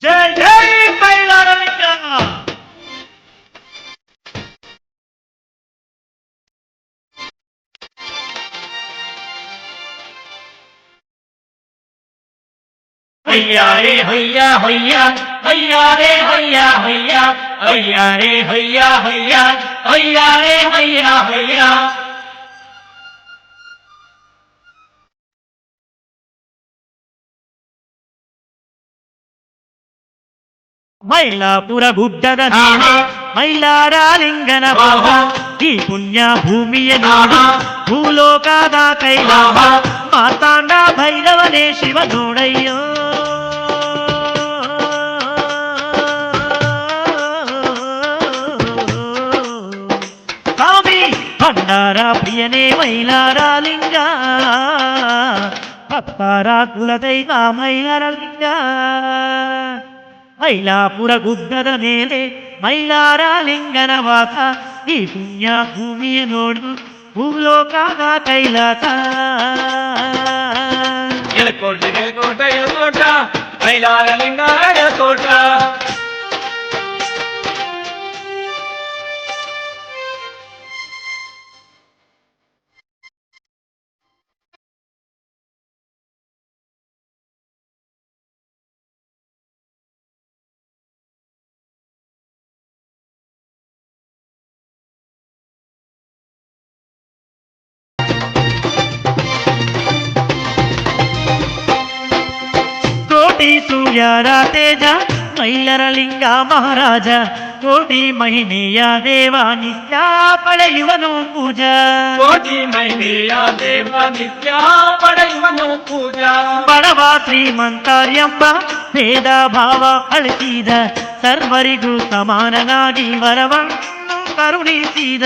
జై జై బైలారలింగ. హయ్యా రే హయ్యా హయ్యా హయ్యా రే హయ్యా హయ్యా హయ్యా రే హయ్యా హయ్యా హయ్యా రే హయ్యా హయ్యా. మైలాపుర ಗುಡ್ಡದ ಮೈಲಾರಲಿಂಗನ ಬಾಬ ಈ ಪುಣ್ಯ ಭೂಮಿಯ ನೋಡ ಭೂಲೋಕದ ಕೈಲಾಸ ಮಾತಾಂಡ ಭೈರವನೇ ಶಿವ ನೋಡಯ್ಯೋ. ಸ್ವಾಮಿ ಭಂಡಾರ ಪ್ರಿಯನೇ ಮೈಲಾರಲಿಂಗ ಭಕ್ತರ ಕುಲದೈವ ಮೈಲಾರಲಿಂಗ. ಮೈಲಾಪುರ ಗುಡ್ಡದ ಮೇಲೆ ಮೈಲಾರಲಿಂಗನ ವಾಸ ಈ ಪುಣ್ಯ ಭೂಮಿಯ ನೋಡು ಭೂಲೋಕದ ಕೈಲಾಸ. ಎಲ್ಕೋಟ ಎಲ್ಕೋಟ ಎಲ್ಕೋಟ ಮೈಲಾರಲಿಂಗ ಎಲ್ಕೋಟ. ಕೋಟಿ ಸೂರ್ಯರ ತೇಜ ಮೈಲಾರಲಿಂಗ ಮಹಾರಾಜ ಕೋಟಿ ಮಹಿಮೆಯ ದೇವ ನಿತ್ಯ ಪಡೆಯುವನು ಪೂಜಾ. ಕೋಟಿ ಮಹಿಮೆಯ ದೇವ ನಿತ್ಯ ಪಡೆಯುವನು ಪೂಜಾ. ಬಡವ ಶ್ರೀಮಂತ ಎಂಬ ಭೇದ ಭಾವ ಅಳಿಸಿದ ಸರ್ವರಿಗೂ ಸಮಾನನಾಗಿ ವರವನ್ನು ಕರುಣಿಸಿದ.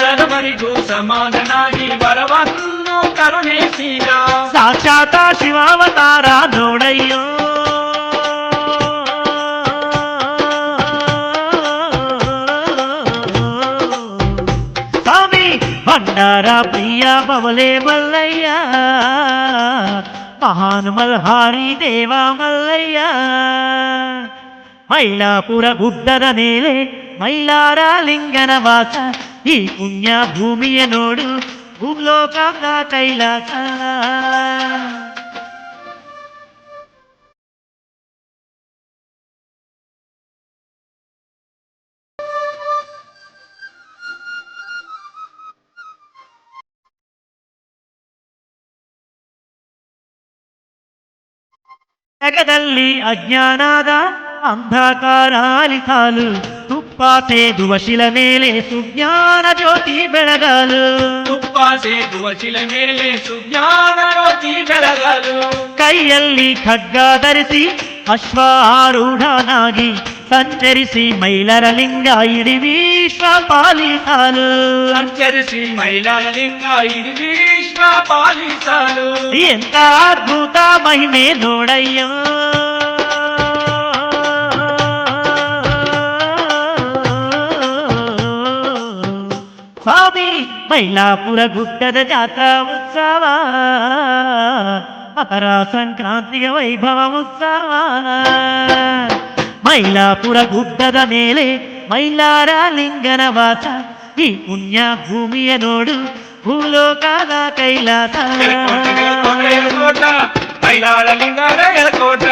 ಸರ್ವರಿಗೂ ಸಮಾನನಾಗಿ ವರವನ್ನು ಕರುಣಿಸಿದ ಸಾಕ್ಷಾತ ಶಿವಾವತಾರ ನೋಡಯ್ಯೋ. ಸ್ವಾಮಿ ಭಂಡಾರ ಪ್ರಿಯ ಬವಲೆ ಮಲ್ಲಯ್ಯ ಮಹಾನ್ ಮಲ್ಹಾರಿ ದೇವ ಮಲ್ಲಯ್ಯ. ಮೈಲಾಪುರ ಗುಡ್ಡದ ಮೇಲೆ ಮೈಲಾರಲಿಂಗನ ವಾಸ ಈ ಪುಣ್ಯ ಭೂಮಿಯ ನೋಡು ಭೂಲೋಕದ ಕೈಲಾಸ. ಜಗದಲ್ಲಿ ಅಜ್ಞಾನದ ಅಂಧಕಾರ ಅಲಿಸಾಲು ತುಪ್ಪ ಸೇದುವ ಶಿಲ ಮೇಲೆ ಸುಜ್ಞಾನ ಜ್ಯೋತಿ ಬೆಳಗಲು. ತುಪ್ಪ ಸೇದುವ ಶಿಲೆ ಮೇಲೆ ಸುಜ್ಞಾನ ಜ್ಯೋತಿ ಬೆಳಗಲು. ಕೈಯಲ್ಲಿ ಖಡ್ಗ ಧರಿಸಿ ಅಶ್ವಾರೂಢನಾಗಿ ಸಂಚರಿಸಿ ಮೈಲಾರಲಿಂಗ ಇಡೀ ವಿಶ್ವ ಪಾಲಿಸಲು. ಸಂಚರಿಸಿ ಮೈಲಾರಲಿಂಗ ಇಡೀ ವಿಶ್ವ ಪಾಲಿಸಲು. ಎಂತ ಅದ್ಭುತ ಮಹಿಮೆ ನೋಡಯ್ಯೋ. ಸ್ವಾಮಿ ಮೈಲಾಪುರ ಗುಡ್ಡದ ಜಾತ್ರಾ ಉತ್ಸವ ಮಕರ ಸಂಕ್ರಾಂತಿಯ ವೈಭವ ಉತ್ಸವ. ಮೈಲಾಪುರ ಗುಡ್ಡದ ಮೇಲೆ ಮೈಲಾರಲಿಂಗನ ವಾಸ ಈ ಪುಣ್ಯ ಭೂಮಿಯ ನೋಡು ಭೂಲೋಕದ ಕೈಲಾಸ. ಎಲ್ಕೋಟ ಮೈಲಾರಲಿಂಗ ಎಲ್ಕೋಟ.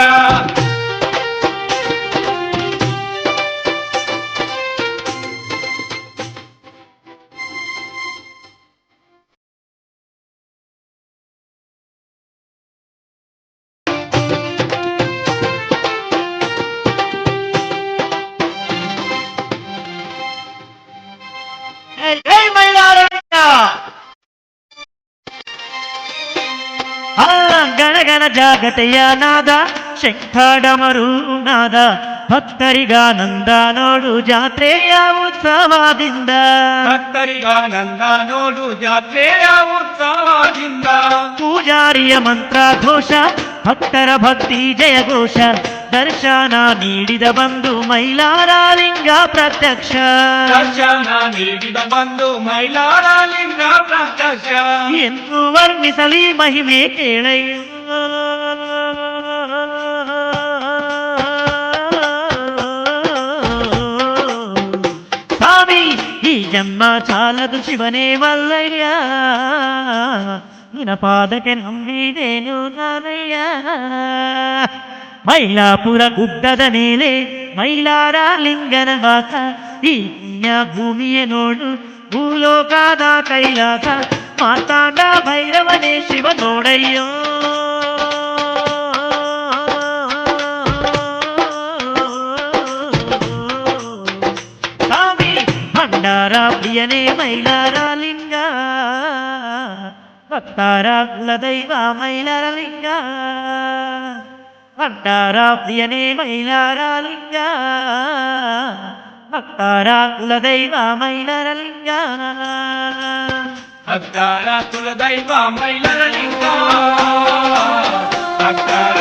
ಜೈ ಮೈಲಾರಲಿಂಗ. ಗಣಗಣ ಜಾಗಟೆಯ ನಾದ ಶಂಖಡಮರು ನಾದ ಭಕ್ತರಿಗಾನಂದ ನೋಡು ಜಾತ್ರೆಯ ಉತ್ಸವದಿಂದ. ಭಕ್ತರಿಗಾನಂದ ನೋಡು ಜಾತ್ರೆಯ ಉತ್ಸವದಿಂದ. ಪೂಜಾರಿಯ ಮಂತ್ರ ಘೋಷ ಭಕ್ತರ ಭಕ್ತಿ ಜಯಘೋಷ ದರ್ಶನ ನೀಡಿದ ಬಂದು ಮೈಲಾರಲಿಂಗ ಪ್ರತ್ಯಕ್ಷ. ದರ್ಶನ ನೀಡಿದ ಬಂದು ಮೈಲಾರಲಿಂಗ ಪ್ರತ್ಯಕ್ಷ. ಎಂದು ವರ್ಣಿಸಲಿ ಮಹಿಮೆ ಕೇಳಯ್ಯ. ಜನ್ಮ ಚಾಲದು ಶಿವನೇ ಮಲ್ಲಯ್ಯ ನಿನ ಪಾದಕ್ಕೆ ನಂಬಿದೇನು ನಾನಯ್ಯ ಮೈಲಾಪುರ ಗುಡ್ಡದ ಮೇಲೆ ಮೈಲಾರ ಲಿಂಗನ ವಾಸ ಈ ಪುಣ್ಯ ಭೂಮಿಯ ನೋಡು ಭೂಲೋಕದ ಕೈಲಾಸ ಮಾತಾಡ ಭೈರವನೇ ಶಿವ ನೋಡಯ್ಯೋ ಸ್ವಾಮಿ ಭಂಡಾರ ಪ್ರಿಯನೇ ಮೈಲಾರ ಲಿಂಗ ಭಕ್ತಾರ ಕುಲದೈವ ಮೈಲಾರ ಲಿಂಗ ಭಕ್ತಾರ ಪ್ರಿಯನೇ ಮೈಲಾರ ಲಿಂಗ ಭಕ್ತಾರ ಕುಲದೈವ ಮೈಲಾರ ಲಿಂಗ ಭಕ್ತಾರ ಕುಲದೈವ ಮೈಲಾರ ಲಿಂಗ ಭಕ್ತಾರ